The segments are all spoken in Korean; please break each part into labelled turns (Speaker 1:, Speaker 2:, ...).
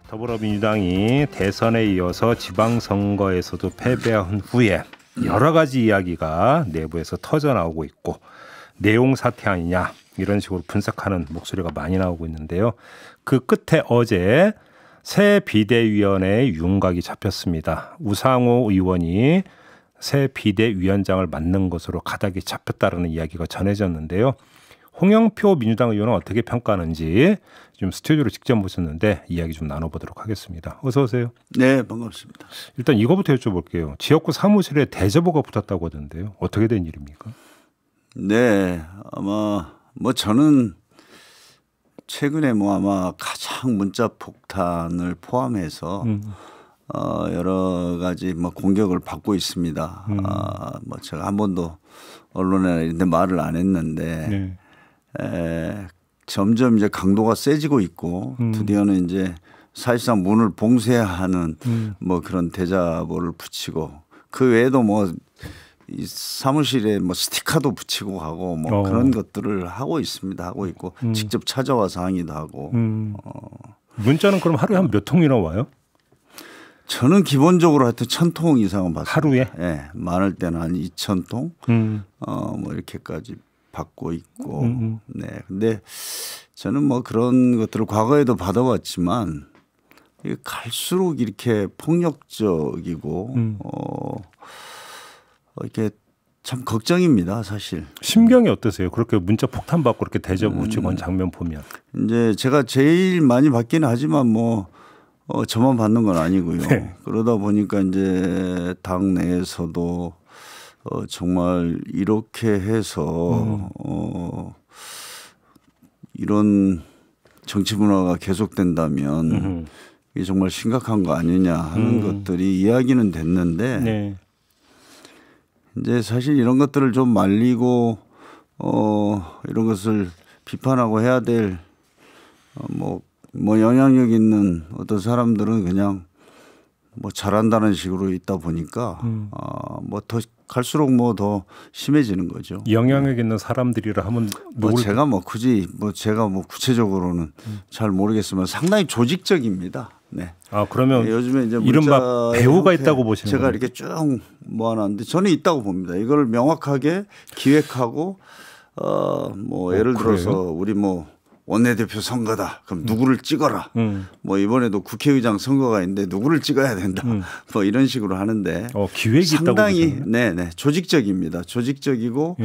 Speaker 1: 더불어민주당이 대선에 이어서 지방선거에서도 패배한 후에 여러 가지 이야기가 내부에서 터져나오고 있고 내용 사퇴 아니냐 이런 식으로 분석하는 목소리가 많이 나오고 있는데요. 그 끝에 어제 새 비대위원회의 윤곽이 잡혔습니다. 우상호 의원이 새 비대위원장을 맡는 것으로 가닥이 잡혔다는 이야기가 전해졌는데요. 홍영표 민주당 의원은 어떻게 평가하는지 좀 스튜디오로 직접 모셨는데 이야기 좀 나눠보도록 하겠습니다. 어서 오세요.
Speaker 2: 네, 반갑습니다.
Speaker 1: 일단 이거부터 여쭤볼게요. 지역구 사무실에 대저보가 붙었다고 하던데요. 어떻게 된 일입니까?
Speaker 2: 네, 아마 저는 최근에 아마 가장 문자 폭탄을 포함해서 여러 가지 공격을 받고 있습니다. 제가 한 번도 언론에 이런데 말을 안 했는데 점점 이제 강도가 세지고 있고 드디어는 이제 사실상 문을 봉쇄하는 그런 대자보를 붙이고 그 외에도 이 사무실에 스티커도 붙이고 하고 그런 것들을 하고 있습니다. 하고 있고 직접 찾아와서 항의도 하고.
Speaker 1: 문자는 그럼 하루에 한 몇 통이나 와요?
Speaker 2: 저는 기본적으로 하여튼 1,000통 이상은 받습니다.
Speaker 1: 하루에?
Speaker 2: 네, 많을 때는 한 2,000통 이렇게까지 받고 있고. 네, 근데 저는 그런 것들을 과거에도 받아왔지만 갈수록 이렇게 폭력적이고 이렇게 참 걱정입니다, 사실.
Speaker 1: 심경이 어떠세요? 그렇게 문자 폭탄 받고 그렇게 대접 붙이고 한 장면 보면.
Speaker 2: 이제 제가 제일 많이 받기는 하지만 저만 받는 건 아니고요.
Speaker 1: 네.
Speaker 2: 그러다 보니까 이제 당 내에서도 정말 이렇게 해서 이런 정치 문화가 계속된다면 이게 정말 심각한 거 아니냐 하는 것들이 이야기는 됐는데
Speaker 1: 네.
Speaker 2: 이제 사실 이런 것들을 좀 말리고 이런 것을 비판하고 해야 될 영향력 있는 어떤 사람들은 그냥 잘한다는 식으로 있다 보니까 더 갈수록 더 심해지는 거죠.
Speaker 1: 영향력 있는 사람들이라 하면
Speaker 2: 제가 굳이 제가 구체적으로는 잘 모르겠지만 상당히 조직적입니다. 네.
Speaker 1: 아 그러면
Speaker 2: 요즘에 이제
Speaker 1: 이른바 배우가 있다고 보시는
Speaker 2: 제가
Speaker 1: 거예요?
Speaker 2: 이렇게 쭉 모아놨는데 저는 있다고 봅니다. 이걸 명확하게 기획하고 예를 들어서 우리 원내대표 선거다. 그럼 누구를 찍어라. 이번에도 국회의장 선거가 있는데 누구를 찍어야 된다. 이런 식으로 하는데
Speaker 1: 기획이
Speaker 2: 상당히
Speaker 1: 있다고 보시나요?
Speaker 2: 네네 조직적입니다. 조직적이고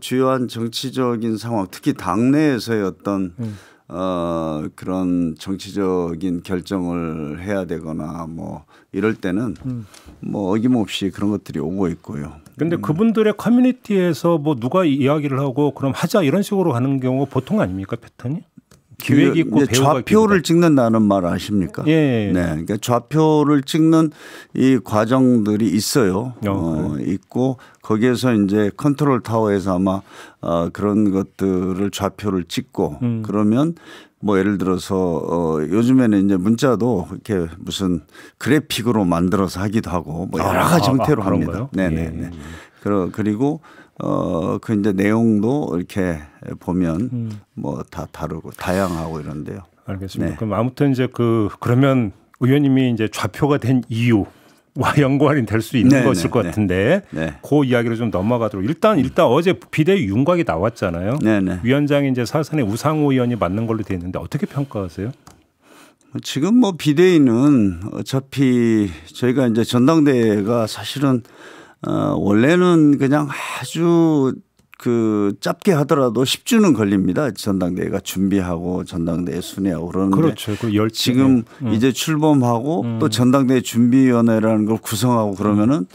Speaker 2: 주요한 정치적인 상황, 특히 당내에서의 어떤 그런 정치적인 결정을 해야 되거나 이럴 때는 어김없이 그런 것들이 오고 있고요.
Speaker 1: 그런데 그분들의 커뮤니티에서 누가 이야기를 하고 그럼 하자 이런 식으로 가는 경우가 보통 아닙니까 패턴이? 기획이 있고 배우가
Speaker 2: 좌표를 찍는다는 말 아십니까?
Speaker 1: 예.
Speaker 2: 네, 그러니까 좌표를 찍는 이 과정들이 있어요. 있고 거기에서 이제 컨트롤 타워에서 아마 그런 것들을 좌표를 찍고 그러면 예를 들어서 요즘에는 이제 문자도 이렇게 무슨 그래픽으로 만들어서 하기도 하고 여러 가지 형태로 합니다. 네네네. 그리고 그 이제 내용도 이렇게 보면 다 다르고 다양하고 이런데요.
Speaker 1: 알겠습니다.
Speaker 2: 네.
Speaker 1: 그럼 아무튼 이제 그러면 의원님이 이제 좌표가 된 이유와 연관이 될 수 있는 것일 것 같은데 그 이야기를 좀 넘어가도록 일단 어제 비대위 윤곽이 나왔잖아요.
Speaker 2: 네네.
Speaker 1: 위원장이 이제 사선의 우상호 의원이 맞는 걸로 되어 있는데 어떻게 평가하세요?
Speaker 2: 지금 비대위는 어차피 저희가 이제 전당대회가 사실은 원래는 그냥 아주 짧게 하더라도 10주는 걸립니다. 전당대회가 준비하고 전당대회 순회하고 그러는데
Speaker 1: 그렇죠.
Speaker 2: 지금 이제 출범하고 또 전당대회 준비위원회라는 걸 구성하고 그러면은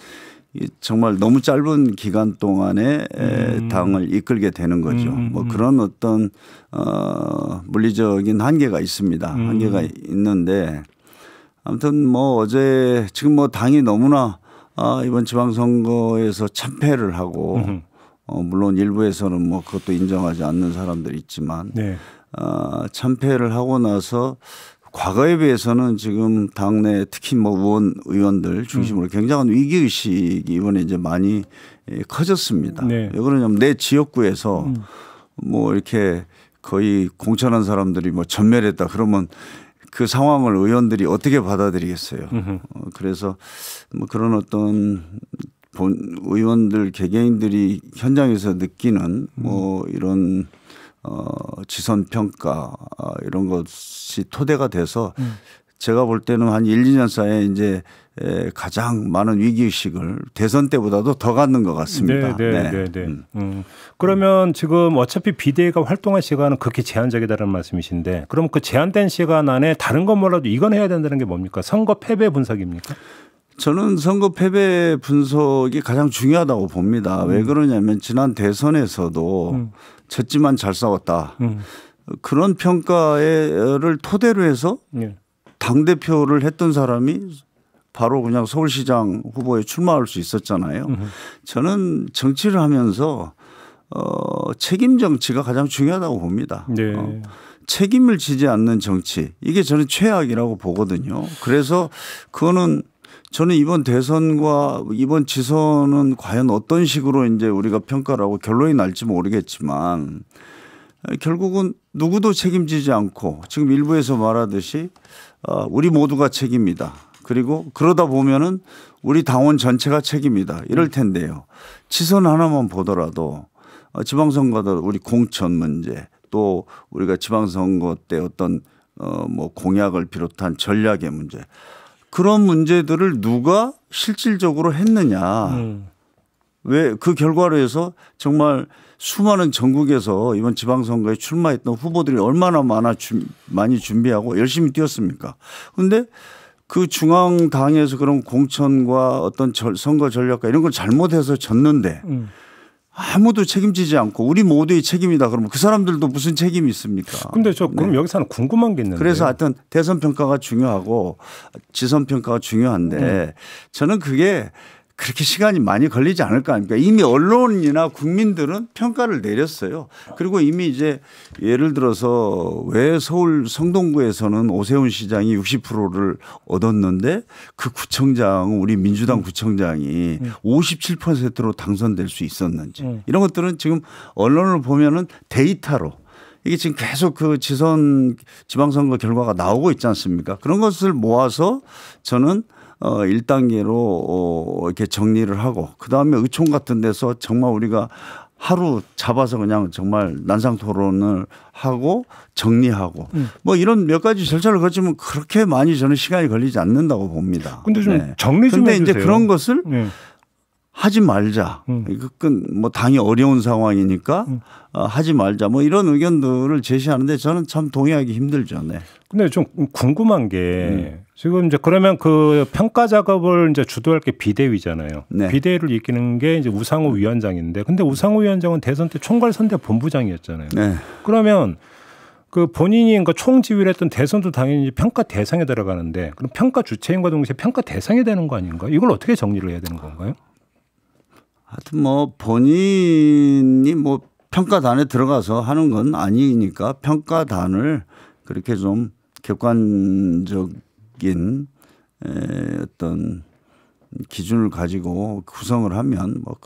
Speaker 2: 정말 너무 짧은 기간 동안에 당을 이끌게 되는 거죠. 그런 어떤 물리적인 한계가 있습니다. 한계가 있는데 아무튼 어제 지금 당이 너무나 이번 지방선거에서 참패를 하고 물론 일부에서는 그것도 인정하지 않는 사람들이 있지만 참패를 하고 나서 과거에 비해서는 지금 당내 특히 의원들 중심으로 굉장한 위기의식이 이번에 이제 많이 커졌습니다. 왜 그러냐면 내 지역구에서 이렇게 거의 공천한 사람들이 전멸했다 그러면 그 상황을 의원들이 어떻게 받아들이겠어요. 그래서 뭐 그런 어떤 의원들 개개인들이 현장에서 느끼는 뭐 이런 지선 평가 이런 것이 토대가 돼서 제가 볼 때는 한 1, 2년 사이에 이제 가장 많은 위기의식을 대선 때보다도 더 갖는 것 같습니다.
Speaker 1: 그러면 지금 어차피 비대위가 활동할 시간은 그렇게 제한적이다라는 말씀이신데 그럼 그 제한된 시간 안에 다른 건 몰라도 이건 해야 된다는 게 뭡니까? 선거 패배 분석입니까?
Speaker 2: 저는 선거 패배 분석이 가장 중요하다고 봅니다. 왜 그러냐면 지난 대선에서도 졌지만 잘 싸웠다. 그런 평가를 토대로 해서 당대표를 했던 사람이 바로 그냥 서울시장 후보에 출마할 수 있었잖아요. 저는 정치를 하면서 책임 정치가 가장 중요하다고 봅니다.
Speaker 1: 네.
Speaker 2: 책임을 지지 않는 정치 이게 저는 최악이라고 보거든요. 그래서 그거는 저는 이번 대선과 이번 지선은 과연 어떤 식으로 이제 우리가 평가를 하고 결론이 날지 모르겠지만 결국은 누구도 책임지지 않고 지금 일부에서 말하듯이 우리 모두가 책임이다. 그리고 그러다 보면은 우리 당원 전체가 책임이다. 이럴 텐데요. 지선 하나만 보더라도 지방선거도 우리 공천 문제 또 우리가 지방선거 때 어떤 뭐 공약을 비롯한 전략의 문제 그런 문제들을 누가 실질적으로 했느냐. 왜 그 결과로 해서 정말 수많은 전국에서 이번 지방선거에 출마했던 후보들이 얼마나 많이 준비하고 열심히 뛰었습니까? 그런데 그 중앙당에서 그런 공천과 어떤 선거 전략과 이런 걸 잘못해서 졌는데 아무도 책임지지 않고 우리 모두의 책임이다 그러면 그 사람들도 무슨 책임이 있습니까?
Speaker 1: 근데 저 그럼 여기서 하나 궁금한 게 있는데.
Speaker 2: 그래서 하여튼 대선 평가가 중요하고 지선 평가가 중요한데 저는 그게 그렇게 시간이 많이 걸리지 않을 거 아닙니까? 이미 언론이나 국민들은 평가를 내렸어요. 그리고 이미 이제 예를 들어서 왜 서울 성동구에서는 오세훈 시장이 60%를 얻었는데 그 구청장 우리 민주당 구청장이 57%로 당선될 수 있었는지 이런 것들은 지금 언론을 보면은 데이터로 이게 지금 계속 그 지방선거 결과가 나오고 있지 않습니까? 그런 것을 모아서 저는 1단계로 이렇게 정리를 하고 그다음에 의총 같은 데서 정말 우리가 하루 잡아서 그냥 정말 난상 토론을 하고 정리하고 뭐 이런 몇 가지 절차를 거치면 그렇게 많이 저는 시간이 걸리지 않는다고 봅니다.
Speaker 1: 근데 좀 정리 좀
Speaker 2: 근데
Speaker 1: 해주세요.
Speaker 2: 이제 그런 것을 하지 말자. 이건 뭐 당이 어려운 상황이니까 하지 말자. 뭐 이런 의견들을 제시하는데 저는 참 동의하기 힘들죠. 네.
Speaker 1: 근데 좀 궁금한 게 지금 이제 그러면 그 평가 작업을 이제 주도할 게 비대위잖아요.
Speaker 2: 네.
Speaker 1: 비대위를 이끄는 게 이제 우상호 위원장인데 근데 우상호 위원장은 대선 때 총괄선대 본부장이었잖아요.
Speaker 2: 네.
Speaker 1: 그러면 그 본인이 그러니까 총지휘를 했던 대선도 당연히 평가 대상에 들어가는데 그럼 평가 주체인과 동시에 평가 대상이 되는 거 아닌가? 이걸 어떻게 정리를 해야 되는 건가요?
Speaker 2: 하여튼 뭐 본인이 뭐 평가단에 들어가서 하는 건 아니니까 평가단을 그렇게 좀 객관적인 어떤 기준을 가지고 구성을 하면 뭐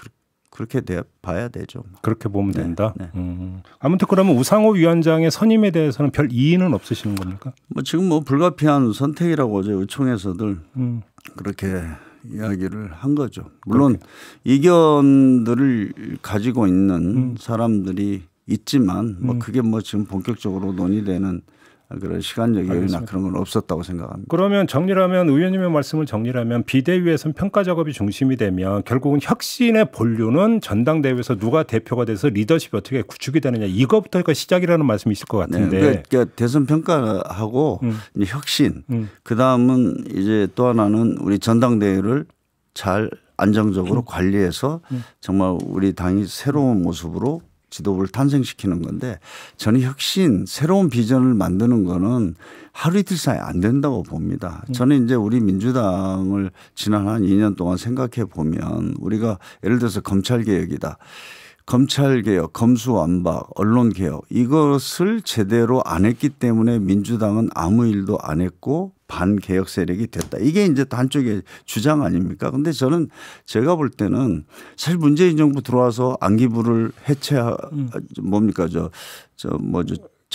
Speaker 2: 그렇게 봐야 되죠.
Speaker 1: 그렇게 보면 된다.
Speaker 2: 네.
Speaker 1: 아무튼 그러면 우상호 위원장의 선임에 대해서는 별 이의는 없으시는 겁니까?
Speaker 2: 뭐 지금 뭐 불가피한 선택이라고 어제 의총에서들 그렇게 이야기를 한 거죠. 물론
Speaker 1: 그렇게.
Speaker 2: 이견들을 가지고 있는 사람들이 있지만 뭐 그게 뭐 지금 본격적으로 논의되는 그런 시간적 여유나 그런 건 없었다고 생각합니다.
Speaker 1: 그러면 정리하면 의원님의 말씀을 정리하면 비대위에서는 평가 작업이 중심이 되면 결국은 혁신의 본류는 전당대회에서 누가 대표가 돼서 리더십이 어떻게 구축이 되느냐 이거부터가 시작이라는 말씀이실 것 같은데.
Speaker 2: 네, 그러니까 대선 평가하고 이제 혁신 그다음은 이제 또 하나는 우리 전당대회를 잘 안정적으로 관리해서 정말 우리 당이 새로운 모습으로 지도부를 탄생시키는 건데 저는 혁신 새로운 비전을 만드는 거는 하루 이틀 사이에 안 된다고 봅니다. 저는 이제 우리 민주당을 지난 한 2년 동안 생각해 보면 우리가 예를 들어서 검찰개혁이다. 검찰개혁, 검수완박, 언론개혁 이것을 제대로 안 했기 때문에 민주당은 아무 일도 안 했고 반개혁 세력이 됐다. 이게 이제 한쪽의 주장 아닙니까? 그런데 저는 제가 볼 때는 사실 문재인 정부 들어와서 안기부를 뭡니까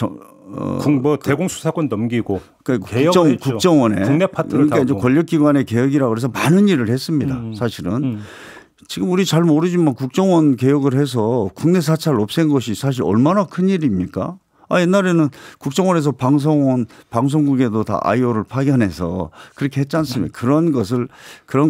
Speaker 1: 뭐 대공수사권 넘기고
Speaker 2: 국정원에
Speaker 1: 국내 파트를
Speaker 2: 그러니까 이제 권력기관의 개혁이라고 해서 많은 일을 했습니다. 사실은 지금 우리 잘 모르지만 국정원 개혁을 해서 국내 사찰을 없앤 것이 사실 얼마나 큰 일입니까? 옛날에는 국정원에서 방송국에도 다 IO를 파견해서 그렇게 했지 않습니까? 그런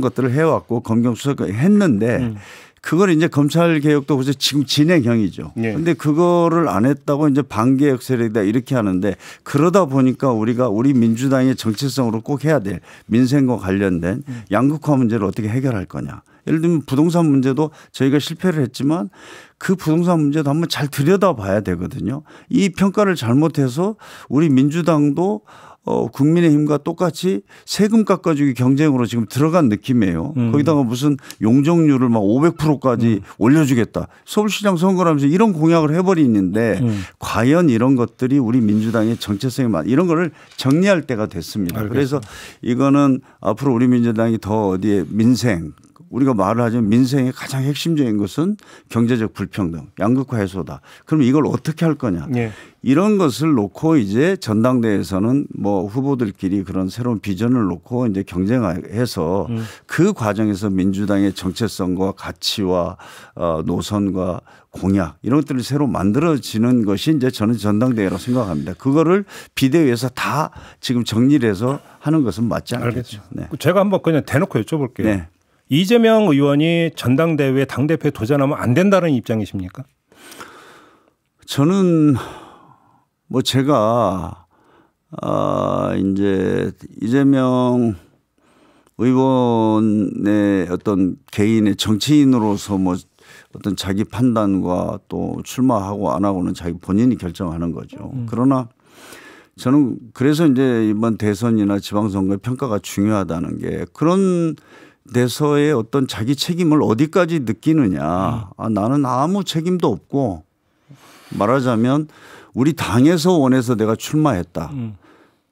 Speaker 2: 것들을 해왔고 검경 수사까지 했는데 그걸 이제 검찰 개혁도 벌써 지금 진행형이죠. 그런데 그거를 안 했다고 이제 반개혁 세력이다 이렇게 하는데 그러다 보니까 우리 민주당의 정체성으로 꼭 해야 될 민생과 관련된 양극화 문제를 어떻게 해결할 거냐. 예를 들면 부동산 문제도 저희가 실패를 했지만 그 부동산 문제도 한번 잘 들여다봐야 되거든요. 이 평가를 잘못해서 우리 민주당도 국민의힘과 똑같이 세금 깎아주기 경쟁으로 지금 들어간 느낌이에요. 거기다가 무슨 용적률을 막 500%까지 올려주겠다. 서울시장 선거라면서 이런 공약을 해버리는데 과연 이런 것들이 우리 민주당의 정체성에 이런 거를 정리할 때가 됐습니다. 알겠습니다. 그래서 이거는 앞으로 우리 민주당이 더 어디에 민생 우리가 말을 하자면 민생의 가장 핵심적인 것은 경제적 불평등, 양극화 해소다. 그럼 이걸 어떻게 할 거냐. 이런 것을 놓고 이제 전당대회에서는 뭐 후보들끼리 그런 새로운 비전을 놓고 이제 경쟁해서 그 과정에서 민주당의 정체성과 가치와 노선과 공약 이런 것들이 새로 만들어지는 것이 이제 저는 전당대회라고 생각합니다. 그거를 비대위에서 다 지금 정리를 해서 하는 것은 맞지 않겠죠. 네.
Speaker 1: 제가 한번 그냥 대놓고 여쭤볼게요.
Speaker 2: 네.
Speaker 1: 이재명 의원이 전당대회 당대표에 도전하면 안 된다는 입장이십니까?
Speaker 2: 저는 뭐 제가 이제 이재명 의원의 어떤 개인의 정치인으로서 뭐 어떤 자기 판단과 또 출마하고 안 하고는 자기 본인이 결정하는 거죠. 그러나 저는 그래서 이제 이번 대선이나 지방선거의 평가가 중요하다는 게 그런 데서의 어떤 자기 책임을 어디까지 느끼느냐. 나는 아무 책임도 없고 말하자면 우리 당에서 원해서 내가 출마했다.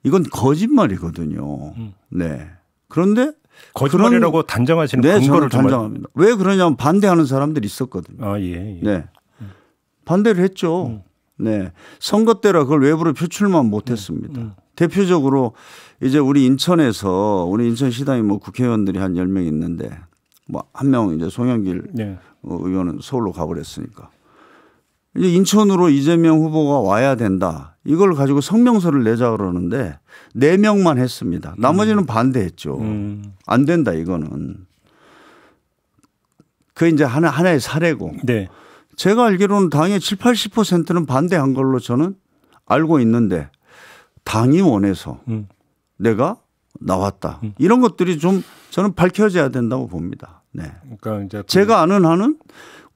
Speaker 2: 이건 거짓말이거든요. 네. 그런데
Speaker 1: 거짓말이라고 단정하시는
Speaker 2: 네,
Speaker 1: 근거를
Speaker 2: 저는 단정합니다. 왜 그러냐면 반대하는 사람들이 있었거든요.
Speaker 1: 예.
Speaker 2: 네. 반대를 했죠. 네. 선거 때라 그걸 외부로 표출만 못했습니다. 대표적으로 이제 우리 인천시당에 뭐 국회의원들이 한 10명 있는데 뭐 한 명 이제 송영길 의원은 서울로 가버렸으니까 이제 인천으로 이재명 후보가 와야 된다. 이걸 가지고 성명서를 내자 그러는데 4명만 했습니다. 나머지는 반대했죠. 안 된다 이거는. 그게 이제 하나의 사례고.
Speaker 1: 네.
Speaker 2: 제가 알기로는 당의 7, 80%는 반대한 걸로 저는 알고 있는데 당이 원해서 내가 나왔다. 이런 것들이 좀 저는 밝혀져야 된다고 봅니다. 네. 그러니까 이제 제가 아는 한은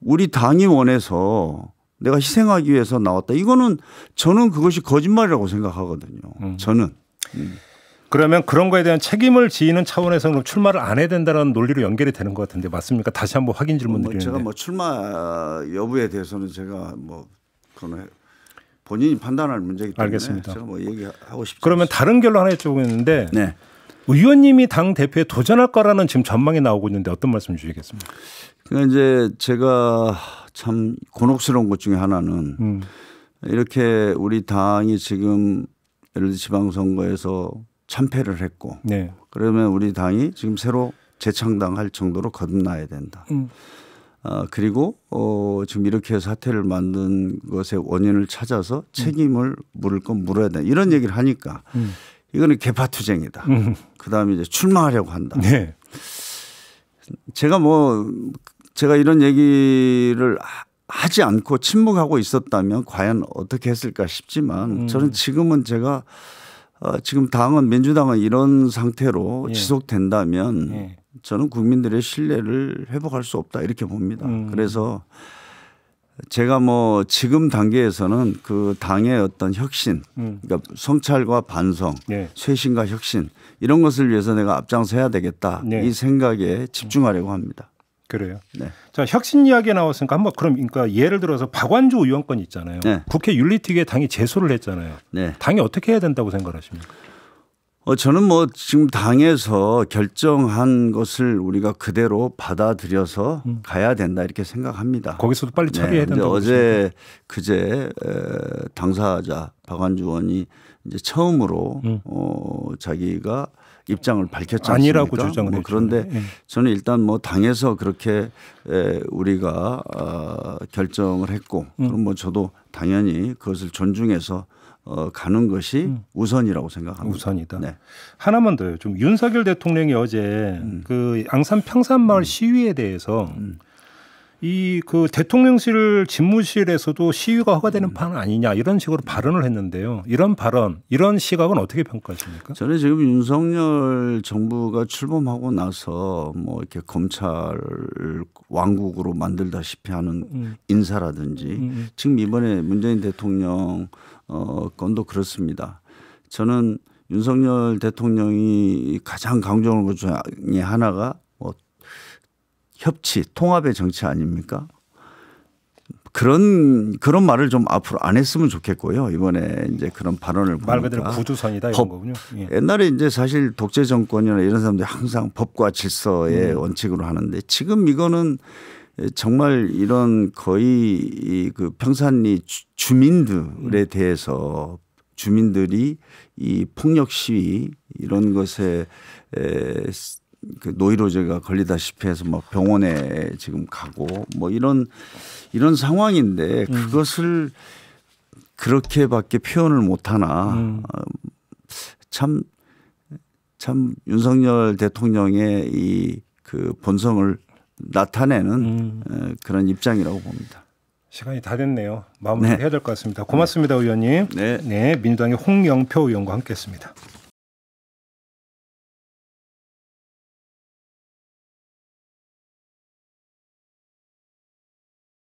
Speaker 2: 우리 당이 원해서 내가 희생하기 위해서 나왔다. 이거는 저는 그것이 거짓말이라고 생각하거든요. 저는.
Speaker 1: 그러면 그런 거에 대한 책임을 지는 차원에서는 출마를 안 해야 된다는 논리로 연결이 되는 것 같은데 맞습니까? 다시 한번 확인 질문 드리는데.
Speaker 2: 제가 뭐 출마 여부에 대해서는 제가 뭐 그런 본인이 판단할 문제이기 때문에
Speaker 1: 알겠습니다.
Speaker 2: 제가 뭐 얘기하고 싶지
Speaker 1: 그러면
Speaker 2: 않습니다.
Speaker 1: 다른 결로 하나 여쭤보겠는데
Speaker 2: 네.
Speaker 1: 의원님이 당 대표에 도전할 거라는 지금 전망이 나오고 있는데 어떤 말씀 주시겠습니까?
Speaker 2: 그러니까 이제 제가 참 곤혹스러운 것 중에 하나는 이렇게 우리 당이 지금 예를 들어 지방선거에서 참패를 했고 그러면 우리 당이 지금 새로 재창당할 정도로 거듭나야 된다. 그리고 지금 이렇게 사태를 만든 것의 원인을 찾아서 책임을 물을 건 물어야 된다. 이런 얘기를 하니까 이거는 개파투쟁이다. 그다음에 이제 출마하려고 한다.
Speaker 1: 네.
Speaker 2: 제가 이런 얘기를 하지 않고 침묵하고 있었다면 과연 어떻게 했을까 싶지만 저는 지금은 제가 지금 민주당은 이런 상태로 지속된다면 저는 국민들의 신뢰를 회복할 수 없다 이렇게 봅니다. 그래서 제가 뭐 지금 단계에서는 그 당의 어떤 혁신, 그러니까 성찰과 반성, 쇄신과 혁신 이런 것을 위해서 내가 앞장서야 되겠다 이 생각에 집중하려고 합니다.
Speaker 1: 그래요. 네. 자, 혁신 이야기 나왔으니까 한번 그러니까 예를 들어서 박완주 의원권 있잖아요. 국회 윤리특위에 당이 제소를 했잖아요. 당이 어떻게 해야 된다고 생각하십니까?
Speaker 2: 저는 뭐 지금 당에서 결정한 것을 우리가 그대로 받아들여서 가야 된다 이렇게 생각합니다.
Speaker 1: 거기서도 빨리 처리해야 된다고.
Speaker 2: 어제 그제 당사자 박완주 의원이 이제 처음으로 자기가 입장을 밝혔지 않습니까?
Speaker 1: 아니라고 주장을
Speaker 2: 뭐 그런데 저는 일단 뭐 당에서 그렇게 우리가 결정을 했고 그럼 뭐 저도 당연히 그것을 존중해서 가는 것이 우선이라고 생각합니다.
Speaker 1: 우선이다.
Speaker 2: 네.
Speaker 1: 하나만 더요. 좀 윤석열 대통령이 어제 그 양산 평산마을 시위에 대해서 이 그 대통령실 집무실에서도 시위가 허가되는 판 아니냐 이런 식으로 발언을 했는데요. 이런 발언, 이런 시각은 어떻게 평가하십니까?
Speaker 2: 저는 지금 윤석열 정부가 출범하고 나서 뭐 이렇게 검찰 왕국으로 만들다시피 하는 인사라든지 지금 이번에 문재인 대통령 건도 그렇습니다. 저는 윤석열 대통령이 가장 강조하는 것 중에 하나가 뭐 협치, 통합의 정치 아닙니까? 그런 말을 좀 앞으로 안 했으면 좋겠고요. 이번에 이제 그런 발언을 보니까.
Speaker 1: 말 그대로 구두선이다 이런 거군요. 예.
Speaker 2: 옛날에 이제 사실 독재 정권이나 이런 사람들이 항상 법과 질서의 원칙으로 하는데 지금 이거는 정말 이런 거의 그 평산리 주민들에 대해서 주민들이 이 폭력 시위 이런 것에 그 노이로제가 걸리다시피 해서 막 병원에 지금 가고 뭐 이런 상황인데 그것을 그렇게밖에 표현을 못 하나 참 윤석열 대통령의 이 그 본성을 나타내는 그런 입장이라고 봅니다.
Speaker 1: 시간이 다 됐네요. 마무리해야 될 것 같습니다. 고맙습니다, 의원님. 네, 민주당의 홍영표 의원과 함께했습니다.